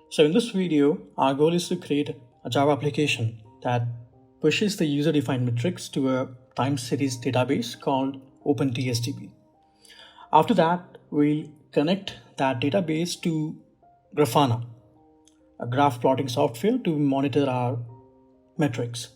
So in this video, our goal is to create a Java application that pushes the user-defined metrics to a time series database called OpenTSDB. After that, we'll connect that database to Grafana, a graph plotting software to monitor our metrics.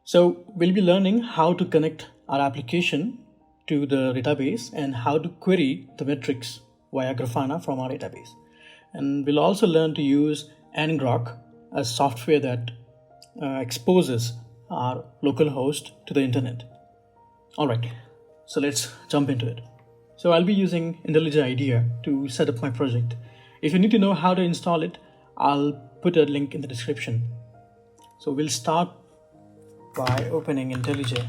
So we'll be learning how to connect our application to the database and how to query the metrics via Grafana from our database. And we'll also learn to use ngrok, a software that exposes our local host to the internet. All right, so let's jump into it. So I'll be using IntelliJ IDEA to set up my project. If you need to know how to install it, I'll put a link in the description. So we'll start by opening IntelliJ.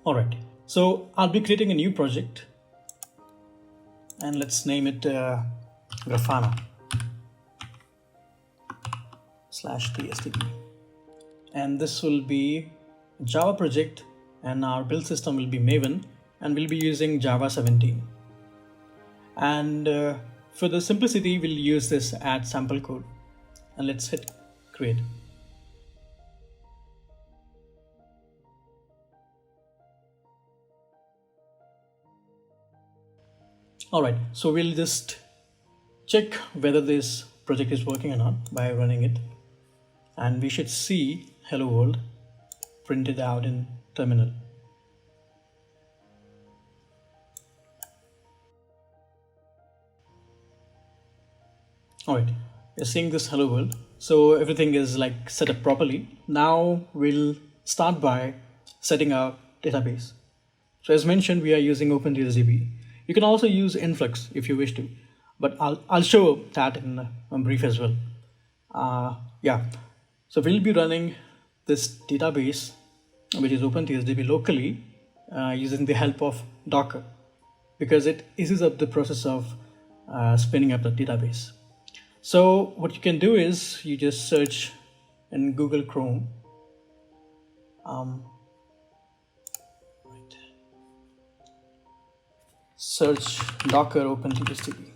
All right, so I'll be creating a new project and let's name it Grafana /TSDB. And this will be a Java project and our build system will be Maven and we'll be using Java 17. And for the simplicity, we'll use this add sample code and let's hit create. All right, so we'll just check whether this project is working or not by running it. And we should see hello world printed out in terminal. All right, we're seeing this hello world. So everything is like set up properly. Now we'll start by setting our database. So as mentioned, we are using OpenTSDB. You can also use Influx if you wish to, but I'll show that in a brief as well. So we'll be running this database, which is OpenTSDB locally, using the help of Docker, because it eases up the process of spinning up the database. So what you can do is you just search in Google Chrome. Search Docker OpenTSDB.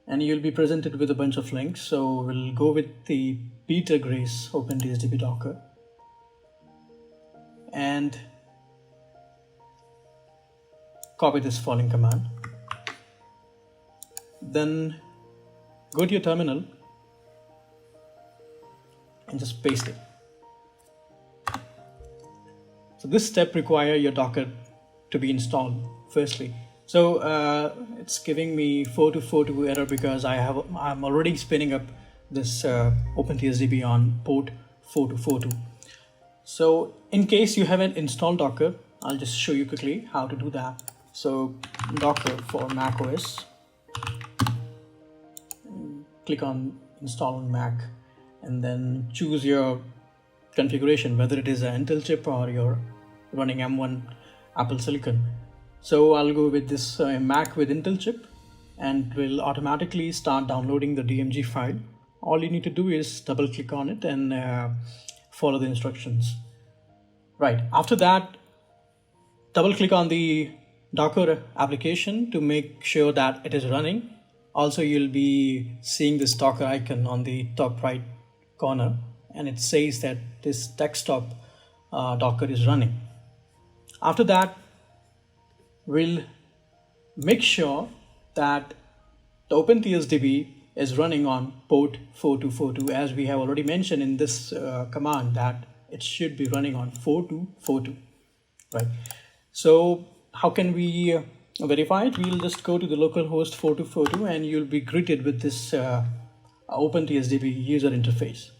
And you'll be presented with a bunch of links. So we'll go with the Peter Grace OpenTSDB Docker. And copy this following command. Then go to your terminal and just paste it. So this step requires your Docker to be installed firstly. So it's giving me 4242 error because I'm already spinning up this OpenTSDB on port 4242. So in case you haven't installed Docker, I'll just show you quickly how to do that. So Docker for Mac OS, click on install on Mac and then choose your configuration, whether it is an Intel chip or you're running M1 Apple Silicon. So I'll go with this Mac with Intel chip and will automatically start downloading the DMG file. All you need to do is double click on it and follow the instructions. Right, after that, double click on the Docker application to make sure that it is running. Also, you'll be seeing this Docker icon on the top right corner and it says that this desktop Docker is running. After that, we'll make sure that the OpenTSDB is running on port 4242, as we have already mentioned in this command that it should be running on 4242, right? So how can we verify it? We'll just go to the localhost 4242 and you'll be greeted with this OpenTSDB user interface,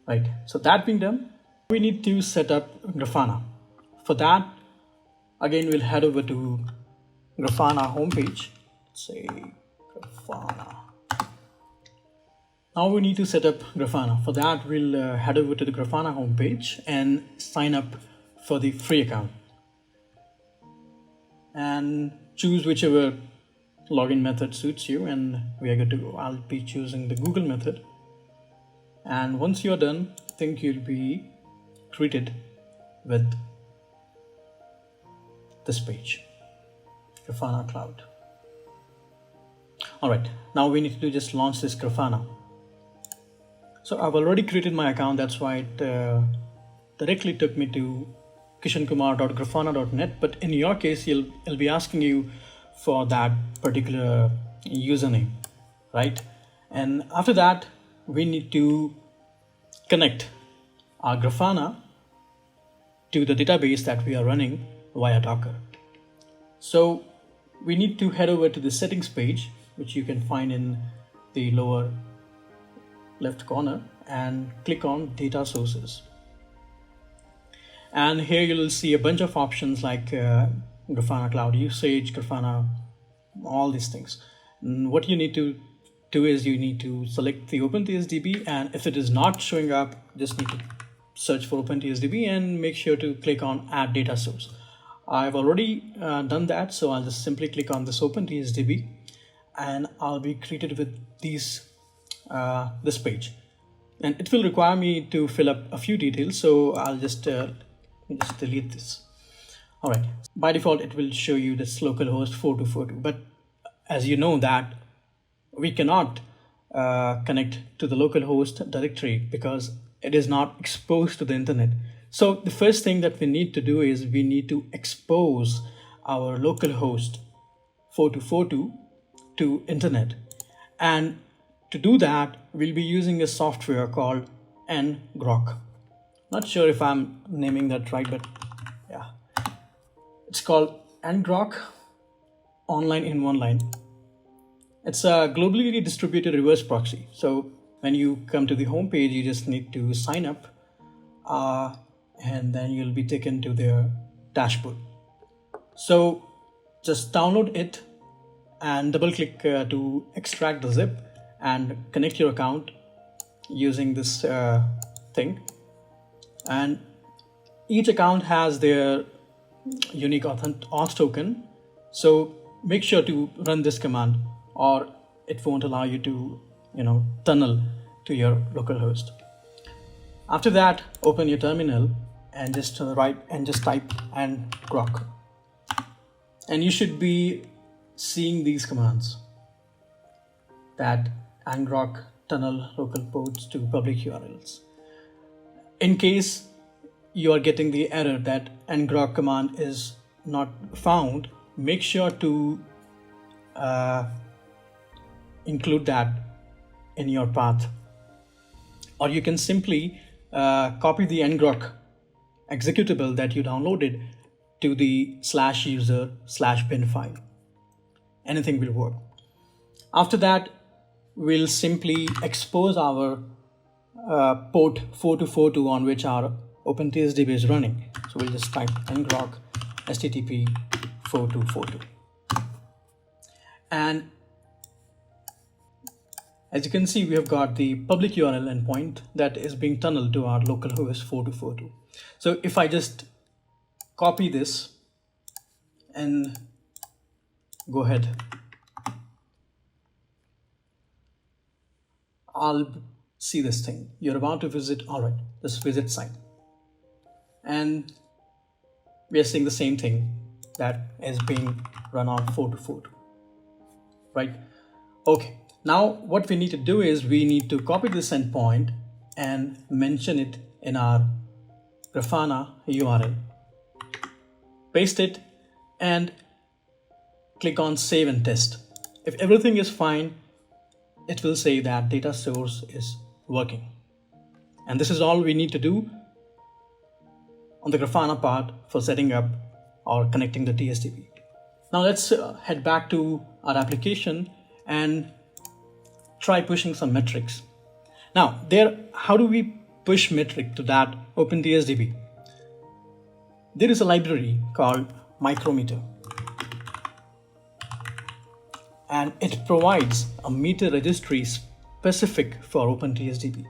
right? So that being done, we need to set up Grafana. For that, again, we'll head over to Grafana homepage. Let's say Grafana. Now we need to set up Grafana. For that, we'll head over to the Grafana homepage and sign up for the free account. And choose whichever login method suits you and we are good to go. I'll be choosing the Google method. And once you're done, I think you'll be greeted with this page, Grafana Cloud. All right, now we need to just launch this Grafana. So I've already created my account. That's why it directly took me to kishankumar.grafana.net. But in your case, it'll be asking you for that particular username, right? And after that, we need to connect our Grafana to the database that we are running via Docker. So we need to head over to the settings page, which you can find in the lower left corner, and click on data sources. And here you'll see a bunch of options like Grafana Cloud Usage, Grafana, all these things. And what you need to do is you need to select the OpenTSDB, and if it is not showing up, just need to search for OpenTSDB and make sure to click on add data source. I've already done that, so I'll just simply click on this OpenTSDB and I'll be greeted with this page, and it will require me to fill up a few details, so I'll just delete this. All right, by default it will show you this localhost 4242, but as you know that we cannot connect to the localhost directory because it is not exposed to the internet. So the first thing that we need to do is we need to expose our localhost 4242 to internet, and to do that we'll be using a software called ngrok. Not sure if I'm naming that right, but yeah, it's called ngrok online in one line. It's a globally distributed reverse proxy. So when you come to the home page, you just need to sign up and then you'll be taken to their dashboard. So just download it and double click to extract the zip and connect your account using this thing. And each account has their unique auth token. So make sure to run this command or it won't allow you to, tunnel to your localhost. After that, open your terminal and just type ngrok. And you should be seeing these commands, that ngrok tunnel local ports to public URLs. In case you are getting the error that ngrok command is not found, make sure to include that in your path. Or you can simply copy the ngrok executable that you downloaded to the /user/bin file. Anything will work. After that, we'll simply expose our port 4242 on which our OpenTSDB is running. So we'll just type ngrok http 4242. And as you can see, we have got the public URL endpoint that is being tunneled to our localhost 4242. So if I just copy this and go ahead, I'll see this thing. You're about to visit, all right, this visit site. And we are seeing the same thing that is being run on 4242, right? Okay, now what we need to do is we need to copy this endpoint and mention it in our Grafana URL. Paste it and click on save and test. If everything is fine, it will say that data source is working. And this is all we need to do on the Grafana part for setting up or connecting the TSDB. Now let's head back to our application and try pushing some metrics. Now how do we push metric to that OpenTSDB? There is a library called micrometer, and it provides a meter registry specific for OpenTSDB.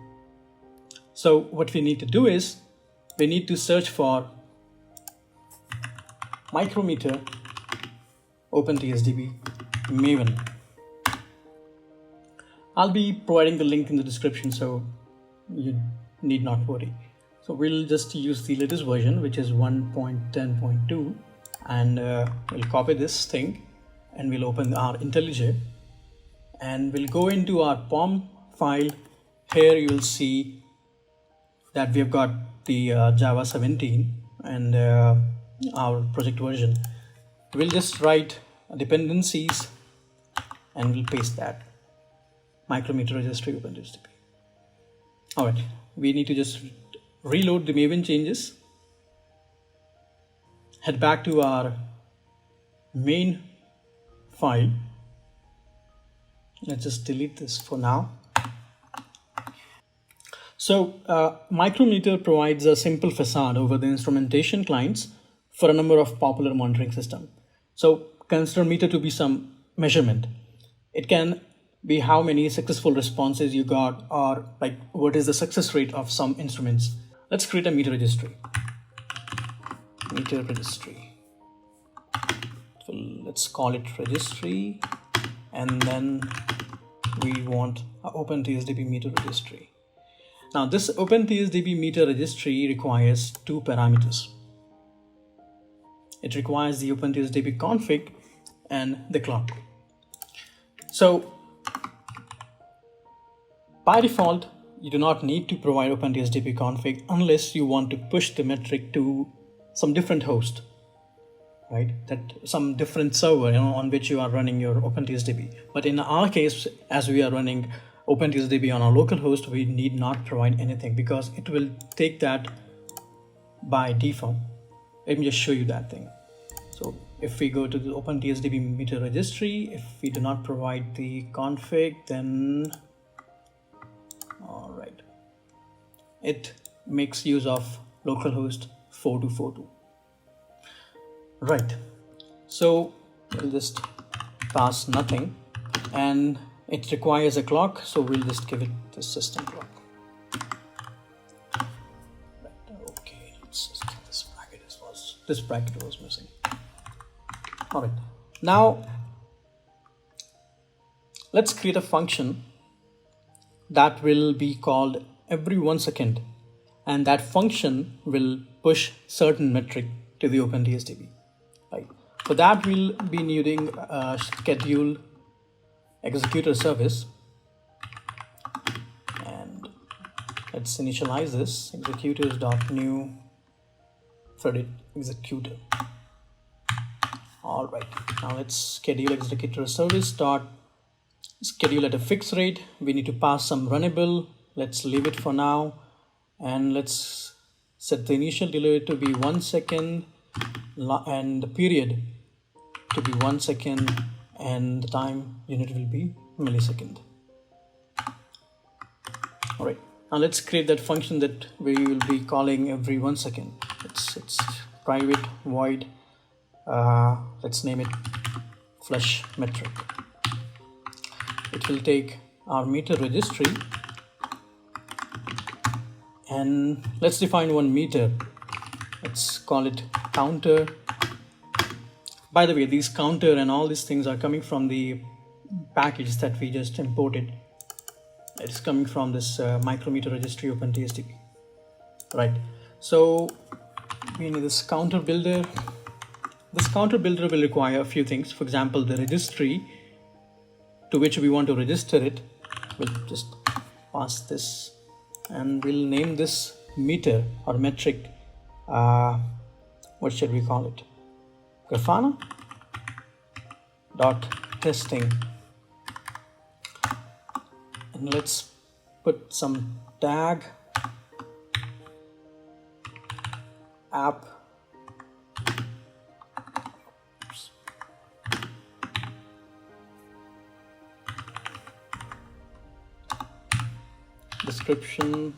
So what we need to do is we need to search for micrometer OpenTSDB Maven. I'll be providing the link in the description, so you need not worry. So we'll just use the latest version, which is 1.10.2, and we'll copy this thing and we'll open our IntelliJ and we'll go into our POM file. Here you will see that we've got the Java 17 and our project version. We'll just write dependencies and we'll paste that micrometer registry OpenTSDB. All right, we need to just reload the Maven changes, head back to our main file. Let's just delete this for now. So Micrometer provides a simple facade over the instrumentation clients for a number of popular monitoring systems. So consider meter to be some measurement. It can be how many successful responses you got, or like what is the success rate of some instruments. Let's create a meter registry. Meter registry. So let's call it registry, and then we want an OpenTSDB meter registry. Now this OpenTSDB meter registry requires two parameters. It requires the OpenTSDB config and the clock. So by default, you do not need to provide OpenTSDB config unless you want to push the metric to some different host, right? That some different server, on which you are running your OpenTSDB. But in our case, as we are running OpenTSDB on our local host, we need not provide anything because it will take that by default. Let me just show you that thing. So if we go to the OpenTSDB meter registry, if we do not provide the config, then all right, it makes use of localhost 4242. Right, so we'll just pass nothing, and it requires a clock, so we'll just give it the system clock. Right, okay, let's just this bracket was missing. All right, now let's create a function that will be called every 1 second, and that function will push certain metric to the OpenTSDB. Right. For that, we'll be needing a schedule executor service, and let's initialize this executors.new threaded executor. All right, now let's schedule executor service dot schedule at a fixed rate. We need to pass some runnable. Let's leave it for now, and let's set the initial delay to be 1 second and the period to be 1 second, and the time unit will be millisecond. All right, now let's create that function that we will be calling every 1 second. It's private void. Let's name it flush metric. It will take our meter registry, and let's define one meter. Let's call it counter. By the way, these counter and all these things are coming from the package that we just imported. It's coming from this micrometer registry OpenTSDB. Right, so we need this counter builder. This counter builder will require a few things. For example, the registry to which we want to register it. We'll just pass this, and we'll name this meter or metric. What should we call it? Grafana dot testing, and let's put some tag app. Description.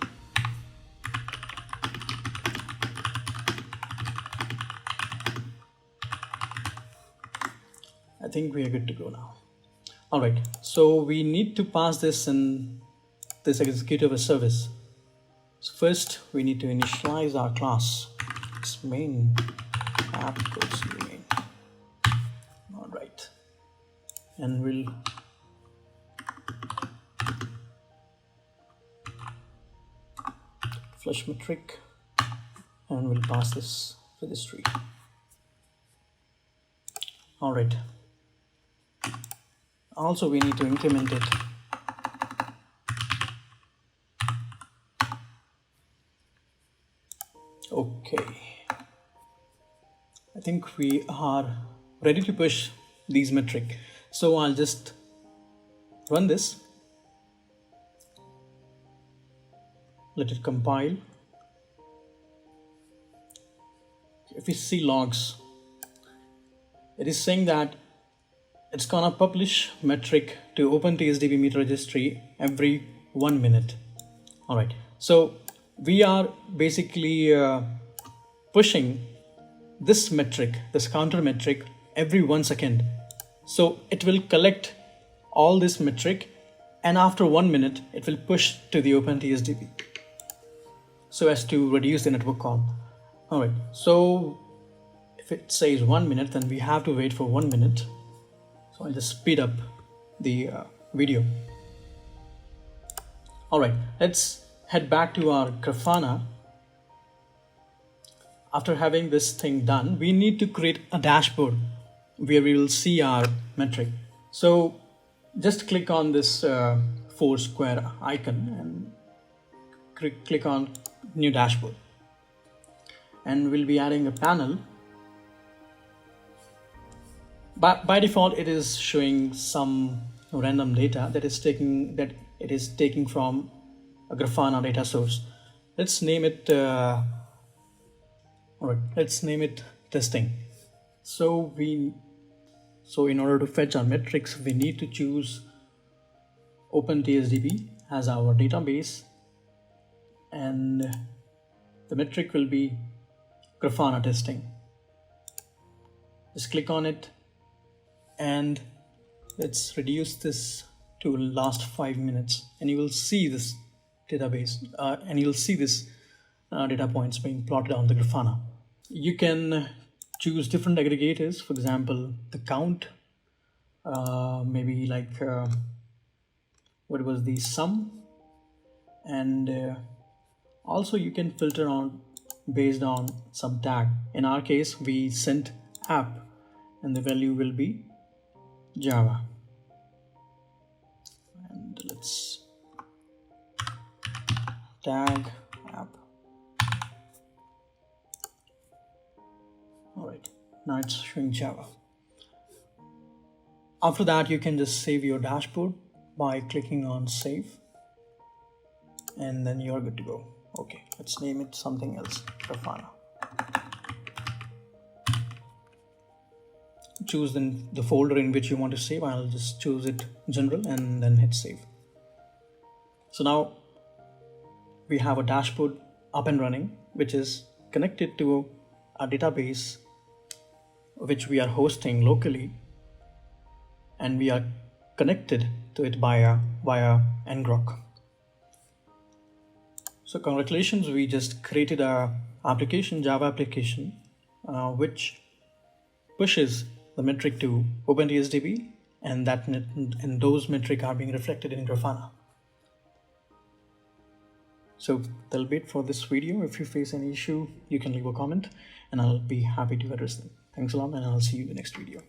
I think we are good to go now. All right, so we need to pass this in this executor service. So first we need to initialize our class. It's main app goes to main. All right, and we'll flush metric, and we'll pass this registry. All right. Also, we need to increment it. Okay. I think we are ready to push these metric. So I'll just run this. Let it compile. If we see logs, it is saying that it's gonna publish metric to OpenTSDB meter registry every 1 minute. All right, so we are basically pushing this metric, this counter metric, every 1 second. So it will collect all this metric, and after 1 minute, it will push to the OpenTSDB so as to reduce the network call. All right, so if it says 1 minute, then we have to wait for 1 minute. So I'll just speed up the video. All right, let's head back to our Grafana. After having this thing done, we need to create a dashboard where we will see our metric. So just click on this 4 square icon and click on new dashboard. And we'll be adding a panel. By default, it is showing some random data that it is taking from a Grafana data source. Let's name it. All right, let's name it testing. So in order to fetch our metrics, we need to choose OpenTSDB as our database, and the metric will be Grafana testing. Just click on it, and let's reduce this to last 5 minutes, and you will see this database and you'll see this data points being plotted on the Grafana. You can choose different aggregators, for example the count, maybe like what was the sum, and also you can filter on based on some tag. In our case, we sent app, and the value will be Java. And let's tag app. All right, now it's showing Java. After that, you can just save your dashboard by clicking on save, and then you're good to go. Okay, let's name it something else, Grafana. Choose then the folder in which you want to save. I'll just choose it general and then hit save. So now we have a dashboard up and running, which is connected to a database which we are hosting locally, and we are connected to it via ngrok. So congratulations, we just created a application, Java application, which pushes the metric to OpenTSDB, and those metric are being reflected in Grafana. So that'll be it for this video. If you face any issue, you can leave a comment and I'll be happy to address them. Thanks a lot, and I'll see you in the next video.